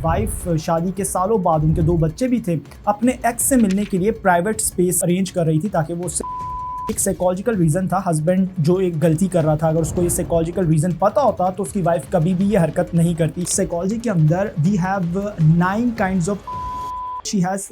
Wife शादी के सालों बाद, उनके 2 बच्चे भी थे, अपने एक्स से मिलने के लिए प्राइवेट स्पेस अरेंज कर रही थी ताकि वो उससे एक साइकोलॉजिकल रीज़न था। हस्बैंड जो एक गलती कर रहा था, अगर उसको ये साइकोलॉजिकल रीज़न पता होता तो उसकी वाइफ कभी भी ये हरकत नहीं करती। साइकोलॉजी के अंदर we have 9 kinds of she has.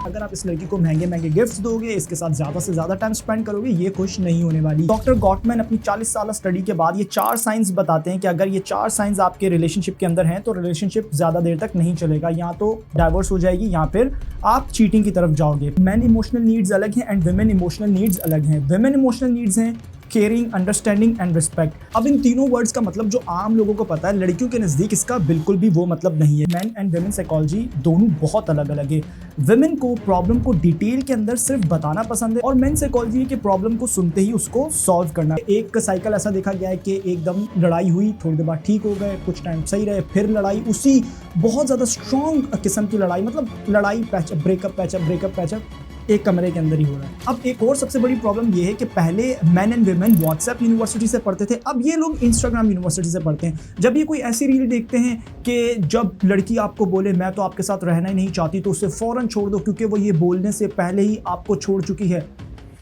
अगर आप इस लड़की को महंगे महंगे गिफ्ट्स दोगे, इसके साथ ज़्यादा से ज़्यादा टाइम स्पेंड करोगे, ये खुश नहीं होने वाली। डॉक्टर गॉटमैन अपनी 40 साल स्टडी के बाद ये 4 साइंस बताते हैं कि अगर ये 4 साइंस आपके रिलेशनशिप के अंदर हैं तो रिलेशनशिप ज़्यादा देर तक नहीं चलेगा, या तो डाइवोर्स हो जाएगी या फिर आप चीटिंग की तरफ जाओगे। मैन इमोशनल नीड्स अलग हैं एंड वुमेन इमोशनल नीड्स अलग हैं। वुमेन इमोशनल नीड्स हैं केयरिंग, अंडरस्टैंडिंग एंड रिस्पेक्ट। अब इन तीनों वर्ड्स का मतलब जो आम लोगों को पता है, लड़कियों के नज़दीक इसका बिल्कुल भी वो मतलब नहीं है। मैन एंड वुमेन साइकोलॉजी दोनों बहुत अलग अलग है। वुमेन को प्रॉब्लम को डिटेल के अंदर सिर्फ बताना पसंद है और मेन साइकोलॉजी के प्रॉब्लम को सुनते ही उसको सॉल्व करना। एक साइकिल ऐसा देखा गया है कि एकदम लड़ाई हुई, थोड़ी देर बाद ठीक हो गए, कुछ टाइम सही रहे, फिर लड़ाई, उसी बहुत ज़्यादा स्ट्रॉन्ग किस्म की लड़ाई, मतलब लड़ाई patchup breakup patchup breakup patchup एक कमरे के अंदर ही हो रहा है। अब एक और सबसे बड़ी प्रॉब्लम ये है कि पहले man and women WhatsApp university से पढ़ते थे, अब ये लोग इंस्टाग्राम यूनिवर्सिटी से पढ़ते हैं। जब ये कोई ऐसी रील देखते हैं कि जब लड़की आपको बोले मैं तो आपके साथ रहना ही नहीं चाहती, तो उसे फ़ौरन छोड़ दो क्योंकि वो ये बोलने से पहले ही आपको छोड़ चुकी है।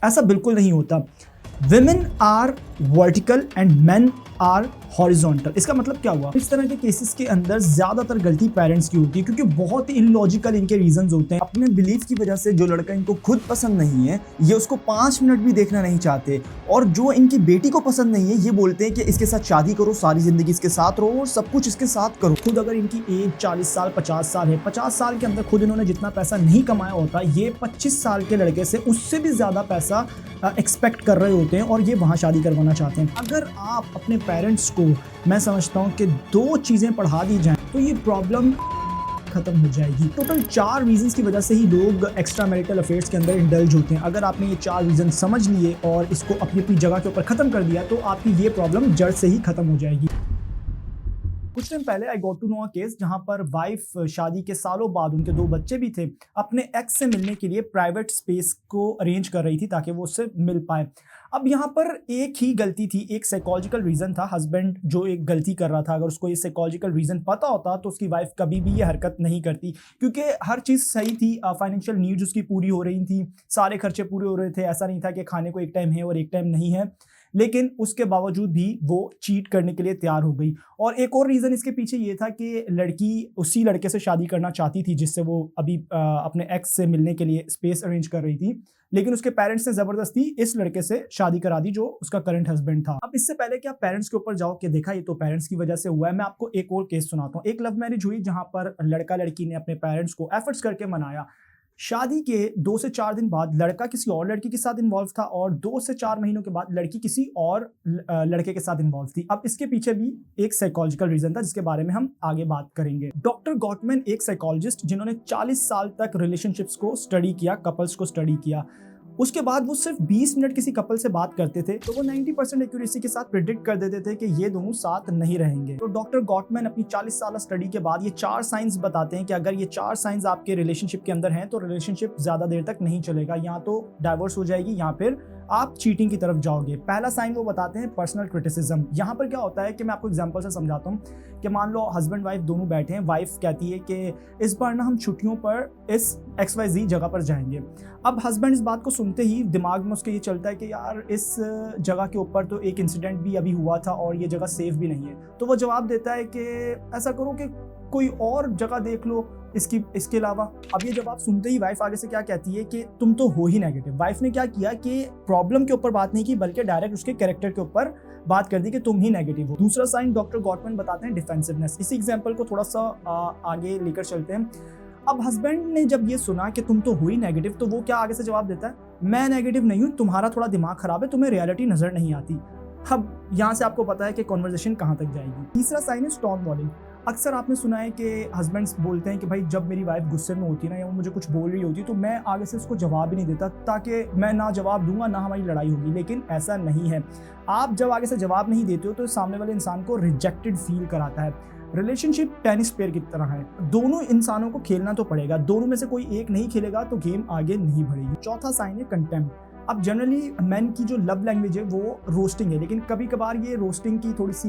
ऐसा बिल्कुल नहीं होता। Women are vertical and men are horizontal। इसका मतलब क्या हुआ? इस तरह के केसेस के अंदर ज़्यादातर गलती पेरेंट्स की होती है क्योंकि बहुत ही इलॉजिकल इनके रीजंस होते हैं। अपने बिलीफ की वजह से जो लड़का इनको खुद पसंद नहीं है, ये उसको 5 मिनट भी देखना नहीं चाहते, और जो इनकी बेटी को पसंद नहीं है, ये बोलते हैं कि इसके साथ शादी करो, सारी ज़िंदगी इसके साथ रहो और सब कुछ इसके साथ करो। खुद अगर इनकी एज 40 साल 50 साल है, 50 साल के अंदर खुद इन्होंने जितना पैसा नहीं कमाया होता, ये 25 साल के लड़के से उससे भी ज़्यादा पैसा एक्सपेक्ट कर रहे होते हैं और ये वहाँ शादी करवाना चाहते हैं। अगर आप अपने पेरेंट्स को, मैं समझता हूँ कि 2 चीज़ें पढ़ा दी जाएं तो ये प्रॉब्लम खत्म हो जाएगी। टोटल 4 रीजंस की वजह से ही लोग एक्स्ट्रा मैरिटल अफेयर्स के अंदर इंडल्ज होते हैं। अगर आपने ये 4 रीजन समझ लिए और इसको अपनी अपनी जगह के ऊपर ख़त्म कर दिया तो आपकी ये प्रॉब्लम जड़ से ही ख़त्म हो जाएगी। कुछ टाइम पहले I got to know a case जहां पर वाइफ शादी के सालों बाद, उनके 2 बच्चे भी थे, अपने एक्स से मिलने के लिए प्राइवेट स्पेस को अरेंज कर रही थी ताकि वो उससे मिल पाए। अब यहाँ पर एक ही गलती थी, एक साइकोलॉजिकल रीज़न था। हस्बैंड जो एक गलती कर रहा था, अगर उसको ये साइकोलॉजिकल रीज़न पता होता तो उसकी वाइफ कभी भी ये हरकत नहीं करती क्योंकि हर चीज़ सही थी। फाइनेंशियल नीड्स उसकी पूरी हो रही थी, सारे खर्चे पूरे हो रहे थे। ऐसा नहीं था कि खाने को एक टाइम है और एक टाइम नहीं है, लेकिन उसके बावजूद भी वो चीट करने के लिए तैयार हो गई। और एक और रीज़न इसके पीछे ये था कि लड़की उसी लड़के से शादी करना चाहती थी जिससे वो अभी अपने एक्स से मिलने के लिए स्पेस अरेंज कर रही थी, लेकिन उसके पेरेंट्स ने ज़बरदस्ती इस लड़के से शादी करा दी जो उसका करंट हस्बैंड था। अब इससे पहले कि आप पेरेंट्स के ऊपर जाओ कि देखा ये तो पेरेंट्स की वजह से हुआ है, मैं आपको एक और केस सुनाता हूँ। एक लव मैरिज हुई जहाँ पर लड़का लड़की ने अपने पेरेंट्स को एफर्ट्स करके मनाया। शादी के 2 से 4 दिन बाद लड़का किसी और लड़की के साथ इन्वॉल्व था और 2 से 4 महीनों के बाद लड़की किसी और लड़के के साथ इन्वॉल्व थी। अब इसके पीछे भी एक साइकोलॉजिकल रीजन था जिसके बारे में हम आगे बात करेंगे। डॉक्टर गॉटमैन एक साइकोलॉजिस्ट जिन्होंने 40 साल तक रिलेशनशिप्स को स्टडी किया, कपल्स को स्टडी किया, उसके बाद वो सिर्फ 20 मिनट किसी कपल से बात करते थे तो वो 90% एक्यूरेसी के साथ प्रिडिक्ट कर देते थे कि ये दोनों साथ नहीं रहेंगे। तो डॉक्टर गॉटमैन अपनी 40 साल स्टडी के बाद ये 4 साइंस बताते हैं कि अगर ये 4 साइंस आपके रिलेशनशिप के अंदर हैं तो रिलेशनशिप ज़्यादा देर तक नहीं चलेगा, या तो डाइवोर्स हो जाएगी या फिर आप चीटिंग की तरफ जाओगे। पहला साइन वो बताते हैं पर्सनल क्रिटिसिज्म। यहाँ पर क्या होता है कि मैं आपको एग्जांपल से समझाता हूँ कि मान लो हस्बैंड वाइफ दोनों बैठे हैं, वाइफ कहती है कि इस बार ना हम छुट्टियों पर इस XYZ जगह पर जाएंगे। अब हस्बैंड इस बात को सुनते ही दिमाग में उसके ये चलता है कि यार इस जगह के ऊपर तो एक इंसिडेंट भी अभी हुआ था और ये जगह सेफ भी नहीं है। तो वो जवाब देता है कि ऐसा करो कि कोई और जगह देख लो इसके अलावा। अब ये जवाब सुनते ही वाइफ आगे से क्या कहती है कि तुम तो हो ही नेगेटिव। वाइफ ने क्या किया कि प्रॉब्लम के ऊपर बात नहीं की बल्कि डायरेक्ट उसके कैरेक्टर के ऊपर बात कर दी कि तुम ही नेगेटिव हो। दूसरा साइन डॉक्टर गॉटमैन बताते हैं डिफेंसिवनेस। इसी एग्जांपल को थोड़ा सा आगे लेकर चलते हैं। अब हस्बैंड ने जब ये सुना कि तुम तो हो ही नेगेटिव, तो वो क्या आगे से जवाब देता है, मैं नेगेटिव नहीं हूँ, तुम्हारा थोड़ा दिमाग खराब है, तुम्हें रियलिटी नजर नहीं आती। अब यहाँ से आपको पता है कि कॉन्वर्जेशन कहाँ तक जाएगी। तीसरा साइन है स्टॉर्म बॉलिंग। अक्सर आपने सुना है कि हस्बैंड्स बोलते हैं कि भाई जब मेरी वाइफ गुस्से में होती है ना या वो मुझे कुछ बोल रही होती है तो मैं आगे से उसको जवाब ही नहीं देता ताकि मैं ना जवाब दूंगा ना हमारी लड़ाई होगी। लेकिन ऐसा नहीं है। आप जब आगे से जवाब नहीं देते हो तो सामने वाले इंसान को रिजेक्टेड फील कराता है। रिलेशनशिप टेनिस प्लेयर की तरह है, दोनों इंसानों को खेलना तो पड़ेगा, दोनों में से कोई एक नहीं खेलेगा तो गेम आगे नहीं बढ़ेगी। चौथा साइन है कंटेम्प्ट। अब जनरली मैन की जो लव लैंग्वेज है वो रोस्टिंग है, लेकिन कभी कभार ये रोस्टिंग की थोड़ी सी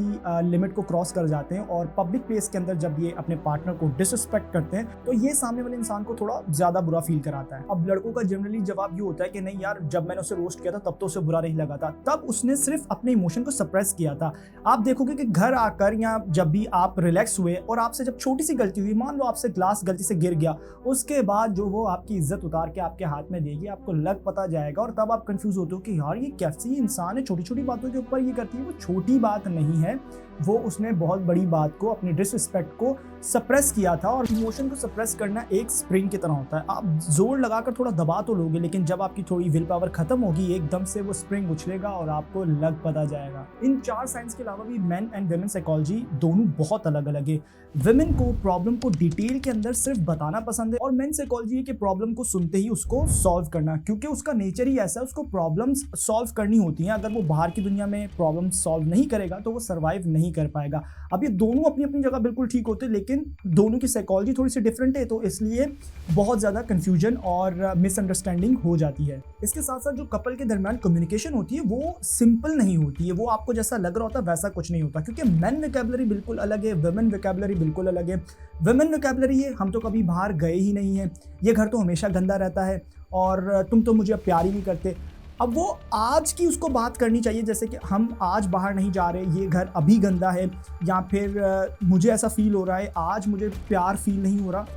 लिमिट को क्रॉस कर जाते हैं और पब्लिक प्लेस के अंदर जब ये अपने पार्टनर को डिसरिस्पेक्ट करते हैं तो ये सामने वाले इंसान को थोड़ा ज्यादा बुरा फील कराता है। अब लड़कों का जनरली जवाब ये होता है कि नहीं यार, जब मैंने उसे रोस्ट किया था तब तो उसे बुरा नहीं लगा था, तब उसने सिर्फ अपने इमोशन को सप्रेस किया था। आप देखोगे कि घर आकर या जब भी आप रिलैक्स हुए और आपसे जब छोटी सी गलती हुई, मान लो आपसे ग्लास गलती से गिर गया, उसके बाद जो वो आपकी इज्जत उतार के आपके हाथ में देगी, आपको लग पता जाएगा और तब आप कंफ्यूज होते हो कि यार ये कैसी इंसान है, छोटी छोटी बातों के ऊपर ये करती है। वो छोटी बात नहीं है, वो उसने बहुत बड़ी बात को, अपनी डिसरिस्पेक्ट को सप्रेस किया था। और इमोशन को सप्रेस करना एक स्प्रिंग की तरह होता है, आप जोर लगाकर थोड़ा दबा तो लोगे, लेकिन जब आपकी थोड़ी विल पावर खत्म होगी एकदम से वो स्प्रिंग उछलेगा और आपको लग पता जाएगा। इन 4 साइंस के अलावा भी मेन एंड वुमेन साइकोलॉजी दोनों बहुत अलग अलग है। वुमेन को प्रॉब्लम को डिटेल के अंदर सिर्फ बताना पसंद है और मेन साइकोलॉजी है कि प्रॉब्लम को सुनते ही उसको सॉल्व करना, क्योंकि उसका नेचर ही ऐसा है, उसको प्रॉब्लम्स सॉल्व करनी होती हैं। अगर वो बाहर की दुनिया में प्रॉब्लम सॉल्व नहीं करेगा तो वो सर्वाइव नहीं कर पाएगा। अब ये दोनों अपनी अपनी जगह बिल्कुल ठीक होते हैं, लेकिन दोनों की साइकोलॉजी थोड़ी सी डिफरेंट है, तो इसलिए बहुत ज़्यादा कंफ्यूजन और मिसअंडरस्टैंडिंग हो जाती है। इसके साथ साथ जो कपल के दरमियान कम्युनिकेशन होती है वो सिंपल नहीं होती है, वो आपको जैसा लग रहा होता है वैसा कुछ नहीं होता, क्योंकि मेन वोकैबुलरी बिल्कुल अलग है, वुमेन वोकैबुलरी बिल्कुल अलग है। वुमेन वोकैबुलरी है हम तो कभी बाहर गए ही नहीं है, ये घर तो हमेशा गंदा रहता है और तुम तो मुझे अब प्यार ही नहीं करते। अब वो आज की उसको बात करनी चाहिए, जैसे कि हम आज बाहर नहीं जा रहे, ये घर अभी गंदा है, या फिर मुझे ऐसा फील हो रहा है, आज मुझे प्यार फील नहीं हो रहा।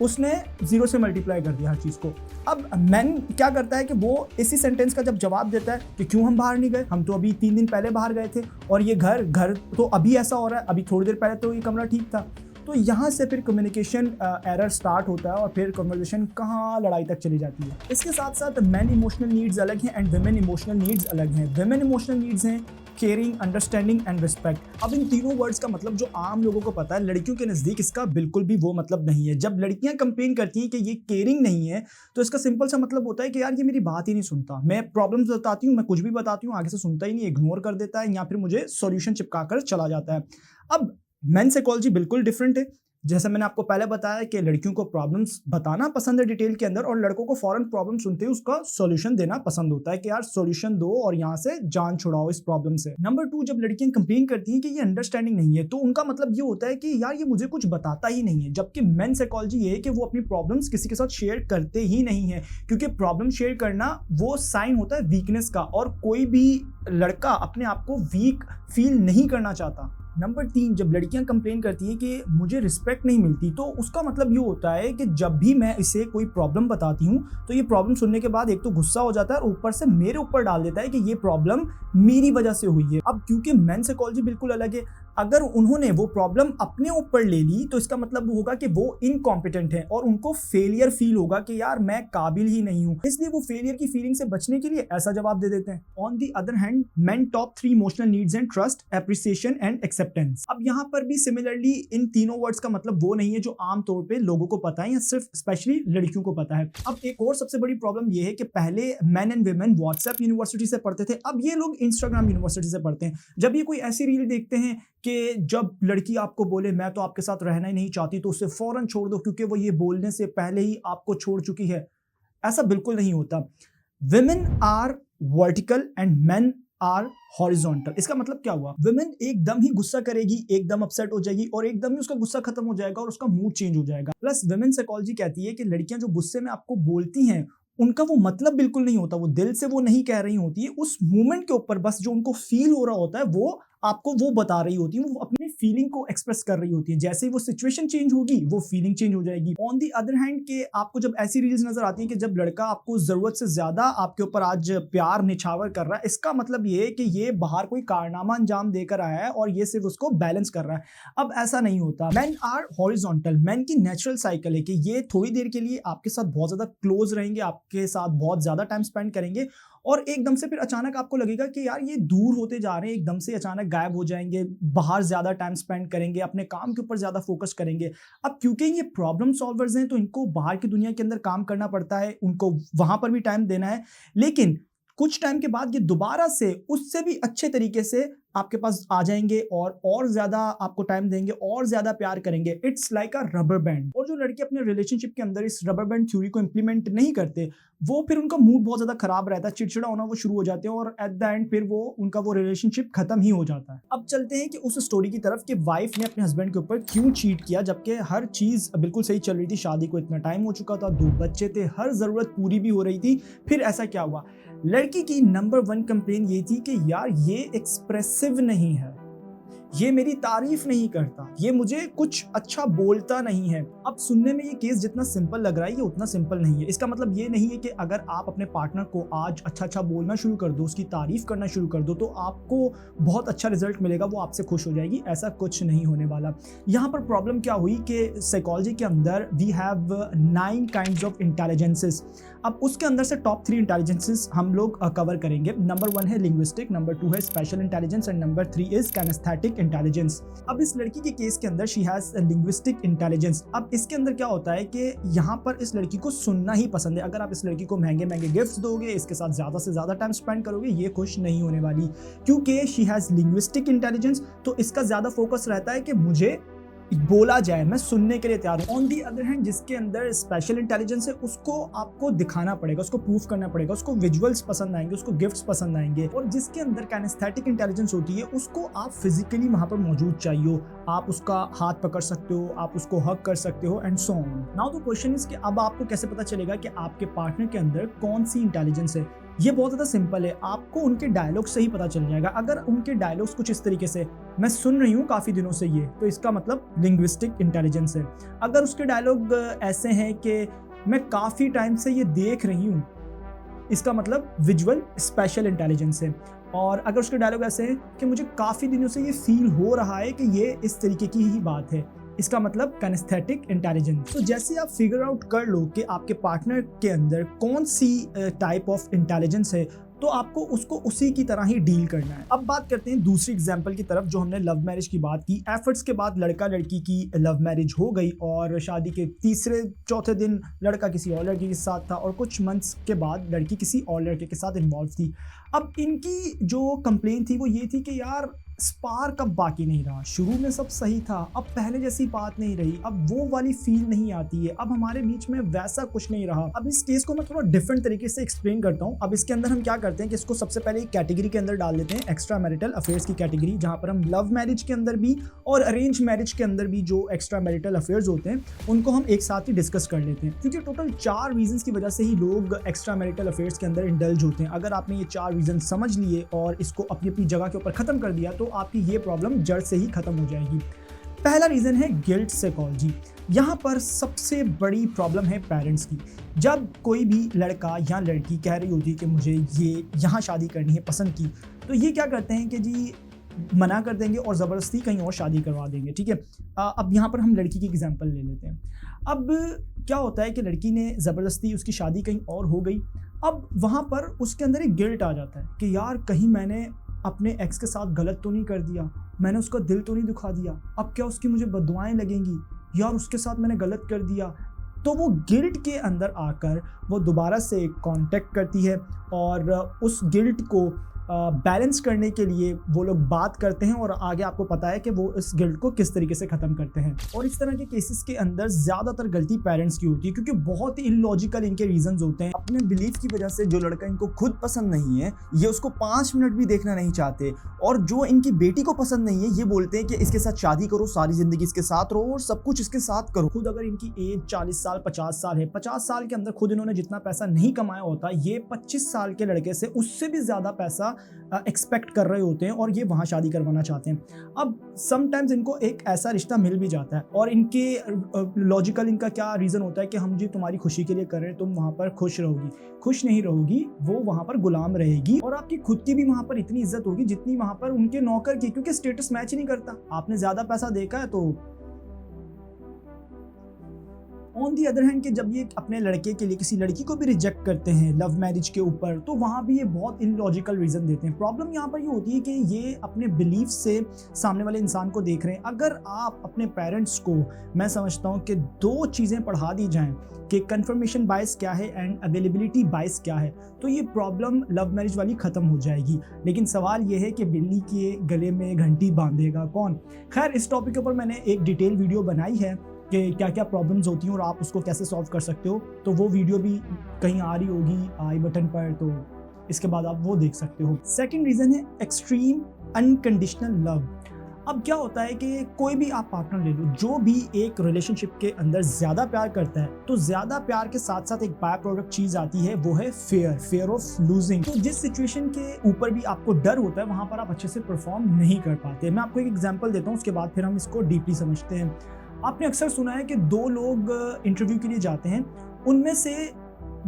उसने 0 से मल्टीप्लाई कर दिया हर चीज़ को। अब मैन क्या करता है कि वो इसी सेंटेंस का जब जवाब देता है कि क्यों हम बाहर नहीं गए, हम तो अभी 3 दिन पहले बाहर गए थे और ये घर तो अभी ऐसा हो रहा है, अभी थोड़ी देर पहले तो ये कमरा ठीक था। तो यहाँ से फिर कम्युनिकेशन एरर स्टार्ट होता है और फिर कन्वर्सेशन कहाँ लड़ाई तक चली जाती है। इसके साथ साथ मेन इमोशनल नीड्स अलग हैं एंड वुमेन इमोशनल नीड्स अलग हैं। वुमेन इमोशनल नीड्स हैं केयरिंग, अंडरस्टैंडिंग एंड रिस्पेक्ट। अब इन तीनों वर्ड्स का मतलब जो आम लोगों को पता है, लड़कियों के नज़दीक इसका बिल्कुल भी वो मतलब नहीं है। जब लड़कियां कंप्लेन करती हैं कि ये केयरिंग नहीं है, तो इसका सिंपल सा मतलब होता है कि यार ये मेरी बात ही नहीं सुनता, मैं प्रॉब्लम्स बताती हूँ, मैं कुछ भी बताती हूँ, आगे से सुनता ही नहीं, इग्नोर कर देता है या फिर मुझे सॉल्यूशन चिपका कर चला जाता है। अब मेन साइकोलॉजी बिल्कुल डिफरेंट है। जैसे मैंने आपको पहले बताया कि लड़कियों को प्रॉब्लम्स बताना पसंद है डिटेल के अंदर, और लड़कों को फौरन प्रॉब्लम सुनते ही उसका सॉल्यूशन देना पसंद होता है कि यार सॉल्यूशन दो और यहाँ से जान छुड़ाओ इस प्रॉब्लम से। नंबर 2, जब लड़कियां कंप्लेन करती हैं कि ये अंडरस्टैंडिंग नहीं है, तो उनका मतलब ये होता है कि यार ये मुझे कुछ बताता ही नहीं है। जबकि मेन साइकोलॉजी ये है कि वो अपनी प्रॉब्लम्स किसी के साथ शेयर करते ही नहीं है, क्योंकि प्रॉब्लम शेयर करना वो साइन होता है वीकनेस का, और कोई भी लड़का अपने आप को वीक फील नहीं करना चाहता। नंबर 3, जब लड़कियां कंप्लेन करती हैं कि मुझे रिस्पेक्ट नहीं मिलती, तो उसका मतलब ये होता है कि जब भी मैं इसे कोई प्रॉब्लम बताती हूँ तो ये प्रॉब्लम सुनने के बाद एक तो गुस्सा हो जाता है और ऊपर से मेरे ऊपर डाल देता है कि ये प्रॉब्लम मेरी वजह से हुई है। अब क्योंकि मेन साइकोलॉजी बिल्कुल अलग है, अगर उन्होंने वो प्रॉब्लम अपने ऊपर ले ली तो इसका मतलब होगा कि वो इनकॉम्पिटेंट है और उनको फेलियर फील होगा कि यार मैं काबिल ही नहीं हूँ, इसलिए वो फेलियर की फीलिंग से बचने के लिए ऐसा जवाब दे देते हैं। On the other hand, main top 3 emotional needs and trust, appreciation and acceptance. अब यहाँ पर भी सिमिलरली इन तीनों वर्ड्स का मतलब वो नहीं है जो आमतौर पे लोगों को पता है या सिर्फ स्पेशली लड़कियों को पता है। अब एक और सबसे बड़ी प्रॉब्लम ये है कि पहले main and women WhatsApp university से पढ़ते थे, अब ये लोग इंस्टाग्राम यूनिवर्सिटी से पढ़ते हैं। जब ये कोई ऐसी रील देखते हैं कि जब लड़की आपको बोले मैं तो आपके साथ रहना ही नहीं चाहती, तो उसे फौरन छोड़ दो क्योंकि वो ये बोलने से पहले ही आपको छोड़ चुकी है, ऐसा बिल्कुल नहीं होता। Women are vertical and men are horizontal. इसका मतलब क्या हुआ? विमेन एकदम ही गुस्सा करेगी, एकदम अपसेट हो जाएगी और एकदम ही उसका गुस्सा खत्म हो जाएगा और उसका मूड चेंज हो जाएगा। प्लस विमेन साइकोलॉजी कहती है कि लड़कियां जो गुस्से में आपको बोलती हैं उनका वो मतलब बिल्कुल नहीं होता, वो दिल से वो नहीं कह रही होती है, उस मोमेंट के ऊपर बस जो उनको फील हो रहा होता है वो आपको वो बता रही होती है, वो अपनी फीलिंग को एक्सप्रेस कर रही होती है। जैसे ही वो सिचुएशन चेंज होगी वो फीलिंग चेंज हो जाएगी। ऑन दी अदर हैंड के आपको जब ऐसी रील्स नजर आती हैं कि जब लड़का आपको जरूरत से ज्यादा आपके ऊपर आज प्यार निछावर कर रहा है, इसका मतलब ये है कि ये बाहर कोई कारनामा अंजाम देकर आया है और ये सिर्फ उसको बैलेंस कर रहा है। अब ऐसा नहीं होता। Man are horizontal. मैन की नेचुरल साइकिल है कि ये थोड़ी देर के लिए आपके साथ बहुत ज्यादा क्लोज रहेंगे, आपके साथ बहुत ज्यादा टाइम स्पेंड करेंगे और एकदम से फिर अचानक आपको लगेगा कि यार ये दूर होते जा रहे हैं, एकदम से अचानक गायब हो जाएंगे, बाहर ज्यादा टाइम स्पेंड करेंगे, अपने काम के ऊपर ज्यादा फोकस करेंगे। अब क्योंकि ये प्रॉब्लम सॉल्वर्स हैं तो इनको बाहर की दुनिया के अंदर काम करना पड़ता है, उनको वहां पर भी टाइम देना है, लेकिन कुछ टाइम के बाद ये दोबारा से उससे भी अच्छे तरीके से आपके पास आ जाएंगे और ज्यादा आपको टाइम देंगे और ज्यादा प्यार करेंगे। It's like a rubber band. और जो लड़के अपने रिलेशनशिप के अंदर इस रबर बैंड थ्योरी को इंप्लीमेंट नहीं करते, वो फिर उनका मूड बहुत ज्यादा खराब रहता है, चिड़चिड़ा होना वो शुरू हो जाते हैं और एट द एंड फिर वो उनका वो रिलेशनशिप खत्म ही हो जाता है। अब चलते हैं कि उस स्टोरी की तरफ कि वाइफ ने अपने हस्बैंड के ऊपर क्यों चीट किया, जबकि हर चीज बिल्कुल सही चल रही थी, शादी को इतना टाइम हो चुका था, 2 बच्चे थे, हर जरूरत पूरी भी हो रही थी। फिर ऐसा क्या हुआ? लड़की की नंबर 1 कंप्लेन ये थी कि यार ये एक्सप्रेसिव नहीं है, ये मेरी तारीफ नहीं करता, ये मुझे कुछ अच्छा बोलता नहीं है। अब सुनने में ये केस जितना सिंपल लग रहा है, ये उतना सिंपल नहीं है। इसका मतलब ये नहीं है कि अगर आप अपने पार्टनर को आज अच्छा बोलना शुरू कर दो, उसकी तारीफ करना शुरू कर दो, तो आपको बहुत अच्छा रिजल्ट मिलेगा, वो आपसे खुश हो जाएगी। ऐसा कुछ नहीं होने वाला। यहाँ पर प्रॉब्लम क्या हुई कि साइकोलॉजी के अंदर we have 9 kinds of intelligences. अब उसके अंदर से टॉप 3 इंटेलिजेंसेस हम लोग कवर करेंगे। नंबर 1 है लिंग्विस्टिक, नंबर 2 है special intelligence and number 3 is kinesthetic intelligence. अब इस लड़की के केस के अंदर शी हैज लिंग्विस्टिक इंटेलिजेंस। अब इसके अंदर क्या होता है कि यहाँ पर इस लड़की को सुनना ही पसंद है। अगर आप इस लड़की को महंगे महंगे गिफ्ट्स दोगे, इसके साथ ज्यादा से ज्यादा टाइम स्पेंड करोगे, ये खुश नहीं होने वाली, क्योंकि शी हैज लिंग्विस्टिक इंटेलिजेंस। तो इसका ज्यादा फोकस रहता है कि मुझे बोला जाए, मैं सुनने के लिए तैयार हूं। ऑन दी अदर हैंड जिसके अंदर स्पेशल इंटेलिजेंस है, उसको आपको दिखाना पड़ेगा, उसको प्रूफ करना पड़ेगा, उसको विजुअल्स पसंद आएंगे, उसको गिफ्ट्स पसंद आएंगे। और जिसके अंदर काइनेस्थेटिक इंटेलिजेंस होती है, उसको आप फिजिकली वहां पर मौजूद चाहिए हो, आप उसका हाथ पकड़ सकते हो, आप उसको हग कर सकते हो and so on. Now the question is कि अब आपको कैसे पता चलेगा कि आपके पार्टनर के अंदर कौन सी इंटेलिजेंस है? ये बहुत ज़्यादा सिंपल है, आपको उनके डायलॉग से ही पता चल जाएगा। अगर उनके डायलॉग्स कुछ इस तरीके से, मैं सुन रही हूँ काफ़ी दिनों से ये, तो इसका मतलब लिंग्विस्टिक इंटेलिजेंस है। अगर उसके डायलॉग ऐसे हैं कि मैं काफ़ी टाइम से ये देख रही हूँ, इसका मतलब विजुअल स्पेशल इंटेलिजेंस है। और अगर उसके डायलॉग ऐसे हैं कि मुझे काफ़ी दिनों से ये फील हो रहा है कि ये इस तरीके की ही बात है, इसका मतलब काइनेस्थेटिक इंटेलिजेंस। तो जैसे आप फिगर आउट कर लो कि आपके पार्टनर के अंदर कौन सी टाइप ऑफ इंटेलिजेंस है, तो आपको उसको उसी की तरह ही डील करना है। अब बात करते हैं दूसरी एग्जांपल की तरफ, जो हमने लव मैरिज की बात की। एफर्ट्स के बाद लड़का लड़की की लव मैरिज हो गई और शादी के तीसरे चौथे दिन लड़का किसी और लड़की के साथ था और कुछ मंथ्स के बाद लड़की किसी और लड़के के साथ इन्वॉल्व थी। अब इनकी जो कंप्लेन थी वो ये थी कि यार स्पार्क अब बाकी नहीं रहा, शुरू में सब सही था, अब पहले जैसी बात नहीं रही, अब वो वाली फील नहीं आती है, अब हमारे बीच में वैसा कुछ नहीं रहा। अब इस केस को मैं थोड़ा डिफरेंट तरीके से एक्सप्लेन करता हूँ। अब इसके अंदर हम क्या करते हैं कि इसको सबसे पहले एक कैटेगरी के अंदर डाल देते हैं, एक्स्ट्रा मैरिटल अफेयर्स की कैटेगरी, जहां पर हम लव मैरिज के अंदर भी और अरेंज मैरिज के अंदर भी जो एक्स्ट्रा मैरिटल अफेयर्स होते हैं उनको हम एक साथ ही डिस्कस कर लेते हैं, क्योंकि टोटल 4 रीजन की वजह से ही लोग एक्स्ट्रा मैरिटल अफेयर्स के अंदर इंडल्ज होते हैं। अगर आपने ये 4 रीजन समझ लिए और इसको अपनी अपनी जगह के ऊपर खत्म कर दिया, तो आपकी ये प्रॉब्लम जड़ से ही खत्म हो जाएगी। पहला रीजन है गिल्ट साइकोलॉजी। यहाँ पर सबसे बड़ी प्रॉब्लम है पेरेंट्स की। जब कोई भी लड़का या लड़की कह रही होती है कि मुझे ये यहाँ शादी करनी है पसंद की, तो ये क्या करते हैं कि जी मना कर देंगे और ज़बरदस्ती कहीं और शादी करवा देंगे। ठीक है, अब यहाँ पर हम लड़की की एग्जांपल ले लेते हैं। अब क्या होता है कि लड़की ने ज़बरदस्ती उसकी शादी कहीं और हो गई। अब वहाँ पर उसके अंदर एक गिल्ट आ जाता है कि यार कहीं मैंने अपने एक्स के साथ गलत तो नहीं कर दिया, मैंने उसका दिल तो नहीं दुखा दिया, अब क्या उसकी मुझे बददुआएं लगेंगी, यार उसके साथ मैंने गलत कर दिया। तो वो गिल्ट के अंदर आकर वो दोबारा से कांटेक्ट करती है और उस गिल्ट को बैलेंस करने के लिए वो लोग बात करते हैं और आगे आपको पता है कि वो इस गिल्ट को किस तरीके से ख़त्म करते हैं। और इस तरह के केसेस के अंदर ज़्यादातर गलती पेरेंट्स की होती है, क्योंकि बहुत ही इलॉजिकल इनके रीजंस होते हैं। अपने बिलीफ की वजह से जो लड़का इनको खुद पसंद नहीं है, ये उसको 5 मिनट भी देखना नहीं चाहते, और जो इनकी बेटी को पसंद नहीं है ये बोलते हैं कि इसके साथ शादी करो, सारी जिंदगी इसके साथ रहो और सब कुछ इसके साथ करो। खुद अगर इनकी एज 40 साल 50 साल है, 50 साल के अंदर खुद इन्होंने जितना पैसा नहीं कमाया होता, ये 25 साल के लड़के से उससे भी ज़्यादा पैसा एक्सपेक्ट कर रहे होते हैं और ये वहाँ शादी करवाना चाहते हैं। अब समटाइम्स इनको एक ऐसा रिश्ता मिल भी जाता है और इनके लॉजिकल इनका क्या रीज़न होता है कि हम जी तुम्हारी खुशी के लिए कर रहे हैं, तुम वहाँ पर खुश रहोगी। खुश नहीं रहोगी, वो वहाँ पर गुलाम रहेगी और आपकी खुद की भी वहाँ पर इतनी इज्जत होगी जितनी वहाँ पर उनके नौकर की, क्योंकि स्टेटस मैच ही नहीं करता। आपने ज़्यादा पैसा देखा है तो ऑन दी अदर हैंड कि जब ये अपने लड़के के लिए किसी लड़की को भी रिजेक्ट करते हैं लव मैरिज के ऊपर, तो वहाँ भी ये बहुत इलॉजिकल रीज़न देते हैं। प्रॉब्लम यहाँ पर ये होती है कि ये अपने बिलीफ से सामने वाले इंसान को देख रहे हैं। अगर आप अपने पेरेंट्स को, मैं समझता हूँ कि 2 चीज़ें पढ़ा दी जाएं कि कंफर्मेशन बायस क्या है एंड अवेलेबिलिटी बायस क्या है, तो ये प्रॉब्लम लव मैरिज वाली ख़त्म हो जाएगी। लेकिन सवाल ये है कि बिल्ली के गले में घंटी बांधेगा कौन। खैर, इस टॉपिक के ऊपर मैंने एक डिटेल वीडियो बनाई है कि क्या क्या प्रॉब्लम्स होती हैं और आप उसको कैसे सॉल्व कर सकते हो, तो वो वीडियो भी कहीं आ रही होगी आई बटन पर, तो इसके बाद आप वो देख सकते हो। सेकंड रीज़न है एक्सट्रीम अनकंडीशनल लव। अब क्या होता है कि कोई भी आप पार्टनर ले लो, जो भी एक रिलेशनशिप के अंदर ज़्यादा प्यार करता है, तो ज़्यादा प्यार के साथ साथ एक बाय प्रोडक्ट चीज़ आती है, वो है फियर ऑफ लूजिंग। तो जिस सिचुएशन के ऊपर भी आपको डर होता है, वहाँ पर आप अच्छे से परफॉर्म नहीं कर पाते। मैं आपको एक एग्जाम्पल देता हूँ, उसके बाद फिर हम इसको डीपली समझते हैं। आपने अक्सर सुना है कि 2 लोग इंटरव्यू के लिए जाते हैं, उनमें से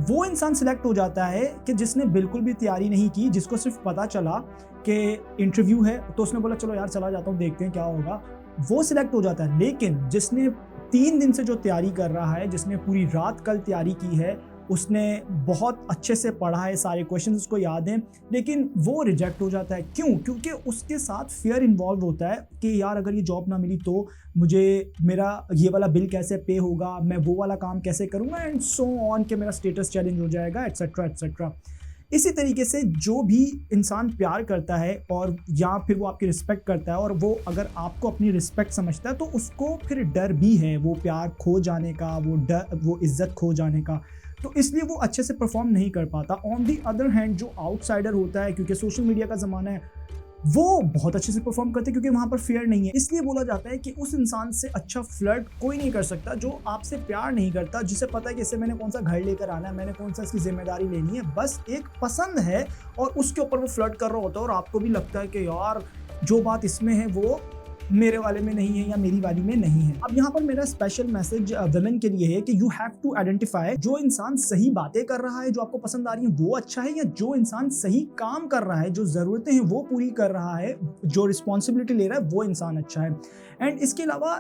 वो इंसान सिलेक्ट हो जाता है कि जिसने बिल्कुल भी तैयारी नहीं की, जिसको सिर्फ पता चला कि इंटरव्यू है तो उसने बोला चलो यार चला जाता हूँ, देखते हैं क्या होगा, वो सिलेक्ट हो जाता है। लेकिन जिसने 3 दिन से जो तैयारी कर रहा है, जिसने पूरी रात कल तैयारी की है, उसने बहुत अच्छे से पढ़ा है, सारे क्वेश्चंस उसको याद हैं, लेकिन वो रिजेक्ट हो जाता है। क्यों? क्योंकि उसके साथ फियर इन्वॉल्व होता है कि यार अगर ये जॉब ना मिली तो मुझे मेरा ये वाला बिल कैसे पे होगा, मैं वो वाला काम कैसे करूँगा एंड सो ऑन, कि मेरा स्टेटस चैलेंज हो जाएगा एट्सेट्रा एट्सेट्रा। इसी तरीके से जो भी इंसान प्यार करता है और या फिर वो आपकी रिस्पेक्ट करता है और वो अगर आपको अपनी रिस्पेक्ट समझता है, तो उसको फिर डर भी है वो प्यार खो जाने का, वो इज्जत खो जाने का, तो इसलिए वो अच्छे से परफॉर्म नहीं कर पाता। ऑन दी अदर हैंड जो आउटसाइडर होता है, क्योंकि सोशल मीडिया का ज़माना है, वो बहुत अच्छे से परफॉर्म करते हैं क्योंकि वहाँ पर फियर नहीं है। इसलिए बोला जाता है कि उस इंसान से अच्छा फ्लर्ट कोई नहीं कर सकता जो आपसे प्यार नहीं करता, जिसे पता है कि इससे मैंने कौन सा घर लेकर आना है, मैंने कौन सा इसकी जिम्मेदारी लेनी है, बस एक पसंद है और उसके ऊपर वो फ्लर्ट कर रहा होता है और आपको भी लगता है कि यार जो बात इसमें है वो मेरे वाले में नहीं है या मेरी वाली में नहीं है। अब यहाँ पर मेरा स्पेशल मैसेज वुमेन के लिए है कि यू हैव टू आइडेंटिफाई जो इंसान सही बातें कर रहा है, जो आपको पसंद आ रही है, वो अच्छा है, या जो इंसान सही काम कर रहा है, जो ज़रूरतें हैं वो पूरी कर रहा है, जो रिस्पॉन्सिबिलिटी ले रहा है, वो इंसान अच्छा है। एंड इसके अलावा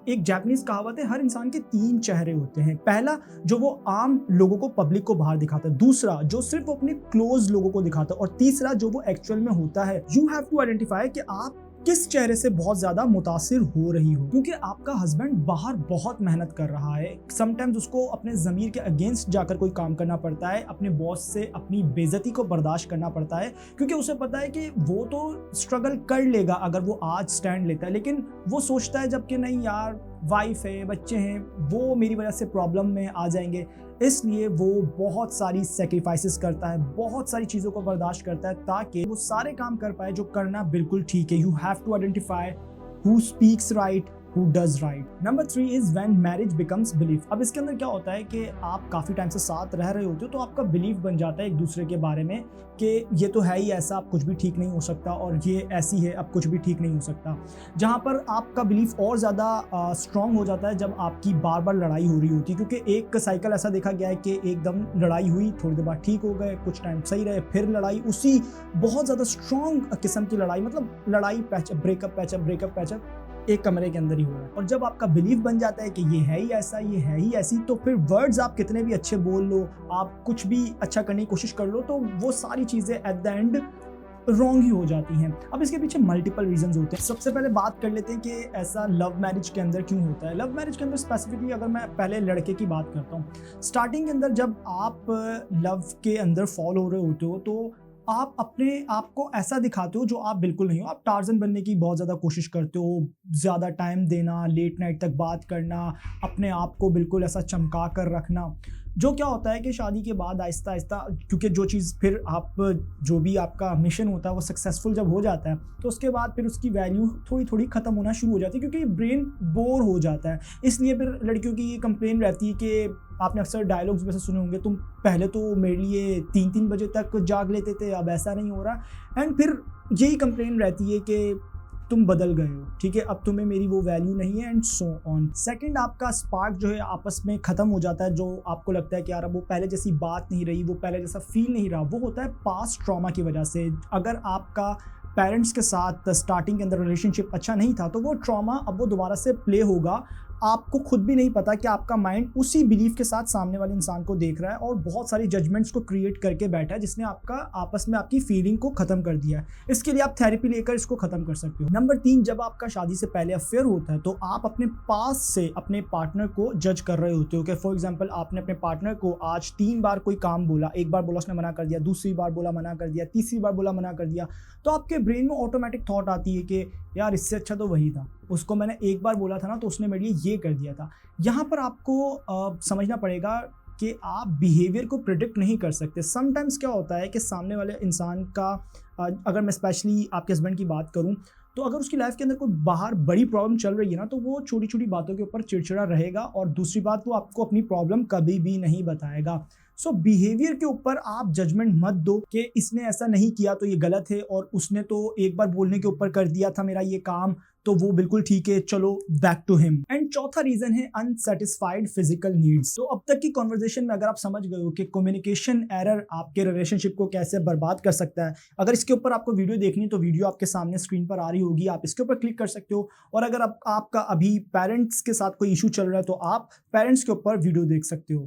एक जापानीज कहावत है, हर इंसान के 3 चेहरे होते हैं। पहला जो वो आम लोगों को, पब्लिक को बाहर दिखाता है, दूसरा जो सिर्फ अपने क्लोज लोगों को दिखाता है, और तीसरा जो वो एक्चुअल में होता है। यू हैव टू आइडेंटिफाई कि आप किस चेहरे से बहुत ज्यादा मुतासिर हो रही हो, क्योंकि आपका हस्बैंड बाहर बहुत मेहनत कर रहा है, समटाइम्स उसको अपने जमीर के अगेंस्ट जाकर कोई काम करना पड़ता है, अपने बॉस से अपनी बेइज्जती को बर्दाश्त करना पड़ता है, क्योंकि उसे पता है कि वो तो स्ट्रगल कर लेगा अगर वो आज स्टैंड लेता है, लेकिन वो सोचता है जबकि नहीं यार वाइफ है, बच्चे हैं, वो मेरी वजह से प्रॉब्लम में आ जाएंगे, इसलिए वो बहुत सारी सेक्रीफाइसेस करता है, बहुत सारी चीज़ों को बर्दाश्त करता है ताकि वो सारे काम कर पाए जो करना बिल्कुल ठीक है। You have to identify who speaks right, who does right. Number 3 is when marriage becomes belief. अब इसके अंदर क्या होता है कि आप काफ़ी टाइम से साथ रह रहे होते हो, तो आपका बिलीफ बन जाता है एक दूसरे के बारे में कि ये तो है ही ऐसा, अब कुछ भी ठीक नहीं हो सकता, और ये ऐसी है, अब कुछ भी ठीक नहीं हो सकता। जहाँ पर आपका बिलीफ और ज़्यादा स्ट्रॉन्ग हो जाता है जब आपकी बार बार लड़ाई हो रही होती है, क्योंकि एक साइकिल ऐसा देखा गया है कि एकदम लड़ाई हुई, थोड़ी देर बाद ठीक हो गए, कुछ टाइम सही रहे, फिर लड़ाई, उसी बहुत ज़्यादा स्ट्रॉन्ग किस्म की लड़ाई, मतलब लड़ाई पैचअप ब्रेकअप एक कमरे के अंदर ही हो रहा है। और जब आपका बिलीफ बन जाता है कि ये है ही ऐसा, ये है ही ऐसी, तो फिर वर्ड्स आप कितने भी अच्छे बोल लो, आप कुछ भी अच्छा करने की कोशिश कर लो, तो वो सारी चीज़ें एट द एंड रॉन्ग ही हो जाती हैं। अब इसके पीछे मल्टीपल रीजंस होते हैं। सबसे पहले बात कर लेते हैं कि ऐसा लव मैरिज के अंदर क्यों होता है। लव मैरिज के अंदर स्पेसिफिकली अगर मैं पहले लड़के की बात करता हूँ, स्टार्टिंग के अंदर जब आप लव के अंदर फॉल हो रहे होते हो, तो आप अपने आप को ऐसा दिखाते हो जो आप बिल्कुल नहीं हो। आप टार्जन बनने की बहुत ज़्यादा कोशिश करते हो, ज़्यादा टाइम देना, लेट नाइट तक बात करना, अपने आप को बिल्कुल ऐसा चमका कर रखना, जो क्या होता है कि शादी के बाद आहिस्ता आहिस्ता, क्योंकि जो चीज़ फिर आप, जो भी आपका मिशन होता है वो सक्सेसफुल जब हो जाता है, तो उसके बाद फिर उसकी वैल्यू थोड़ी थोड़ी ख़त्म होना शुरू हो जाती है, क्योंकि ब्रेन बोर हो जाता है। इसलिए फिर लड़कियों की ये कंप्लेन रहती है कि आपने अक्सर डायलॉग्स वैसे सुने होंगे, तुम पहले तो मेरे लिए 3-3 बजे तक जाग लेते थे, अब ऐसा नहीं हो रहा। एंड फिर यही कंप्लेन रहती है कि तुम बदल गए हो, ठीक है, अब तुम्हें मेरी वो वैल्यू नहीं है, एंड सो ऑन। सेकंड, आपका स्पार्क जो है आपस में ख़त्म हो जाता है, जो आपको लगता है कि यार अब वो पहले जैसी बात नहीं रही, वो पहले जैसा फील नहीं रहा, वो होता है पास्ट ट्रॉमा की वजह से। अगर आपका पेरेंट्स के साथ स्टार्टिंग के अंदर रिलेशनशिप अच्छा नहीं था, तो वो ट्रॉमा अब वो दोबारा से प्ले होगा आपको खुद भी नहीं पता कि आपका माइंड उसी बिलीफ के साथ सामने वाले इंसान को देख रहा है और बहुत सारी जजमेंट्स को क्रिएट करके बैठा है, जिसने आपका आपस में आपकी फीलिंग को खत्म कर दिया है। इसके लिए आप थेरेपी लेकर इसको खत्म कर सकते हो। नंबर 3, जब आपका शादी से पहले अफेयर होता है तो आप अपने पास से अपने पार्टनर को जज कर रहे होते हो कि फॉर एग्जांपल आपने अपने पार्टनर को आज 3 बार कोई काम बोला, एक बार बोला उसने मना कर दिया, दूसरी बार बोला मना कर दिया, तीसरी बार बोला मना कर दिया, तो आपके ब्रेन में ऑटोमेटिक थॉट आती है कि यार इससे अच्छा तो वही था, उसको मैंने एक बार बोला था ना तो उसने मेरे लिए ये कर दिया था। यहाँ पर आपको समझना पड़ेगा कि आप बिहेवियर को प्रिडिक्ट नहीं कर सकते। समटाइम्स क्या होता है कि सामने वाले इंसान का अगर मैं स्पेशली आपके हस्बैंड की बात करूं तो अगर उसकी लाइफ के अंदर कोई बाहर बड़ी प्रॉब्लम चल रही है ना तो वो छोटी छोटी बातों के ऊपर चिड़चिड़ा रहेगा, और दूसरी बात वो आपको अपनी प्रॉब्लम कभी भी नहीं बताएगा। सो बिहेवियर के ऊपर आप जजमेंट मत दो कि इसने ऐसा नहीं किया तो ये गलत है, और उसने तो एक बार बोलने के ऊपर कर दिया था मेरा ये काम तो वो बिल्कुल ठीक है, चलो बैक टू हिम। एंड चौथा रीजन है अनसेटिस्फाइड फिजिकल नीड्स। तो अब तक की कॉन्वर्जेशन में अगर आप समझ गए हो कि कम्युनिकेशन एरर आपके रिलेशनशिप को कैसे बर्बाद कर सकता है, अगर इसके ऊपर आपको वीडियो देखनी है तो वीडियो आपके सामने स्क्रीन पर आ रही होगी, आप इसके ऊपर क्लिक कर सकते हो। और अगर आपका अभी पेरेंट्स के साथ कोई इशू चल रहा है तो आप पेरेंट्स के ऊपर वीडियो देख सकते हो।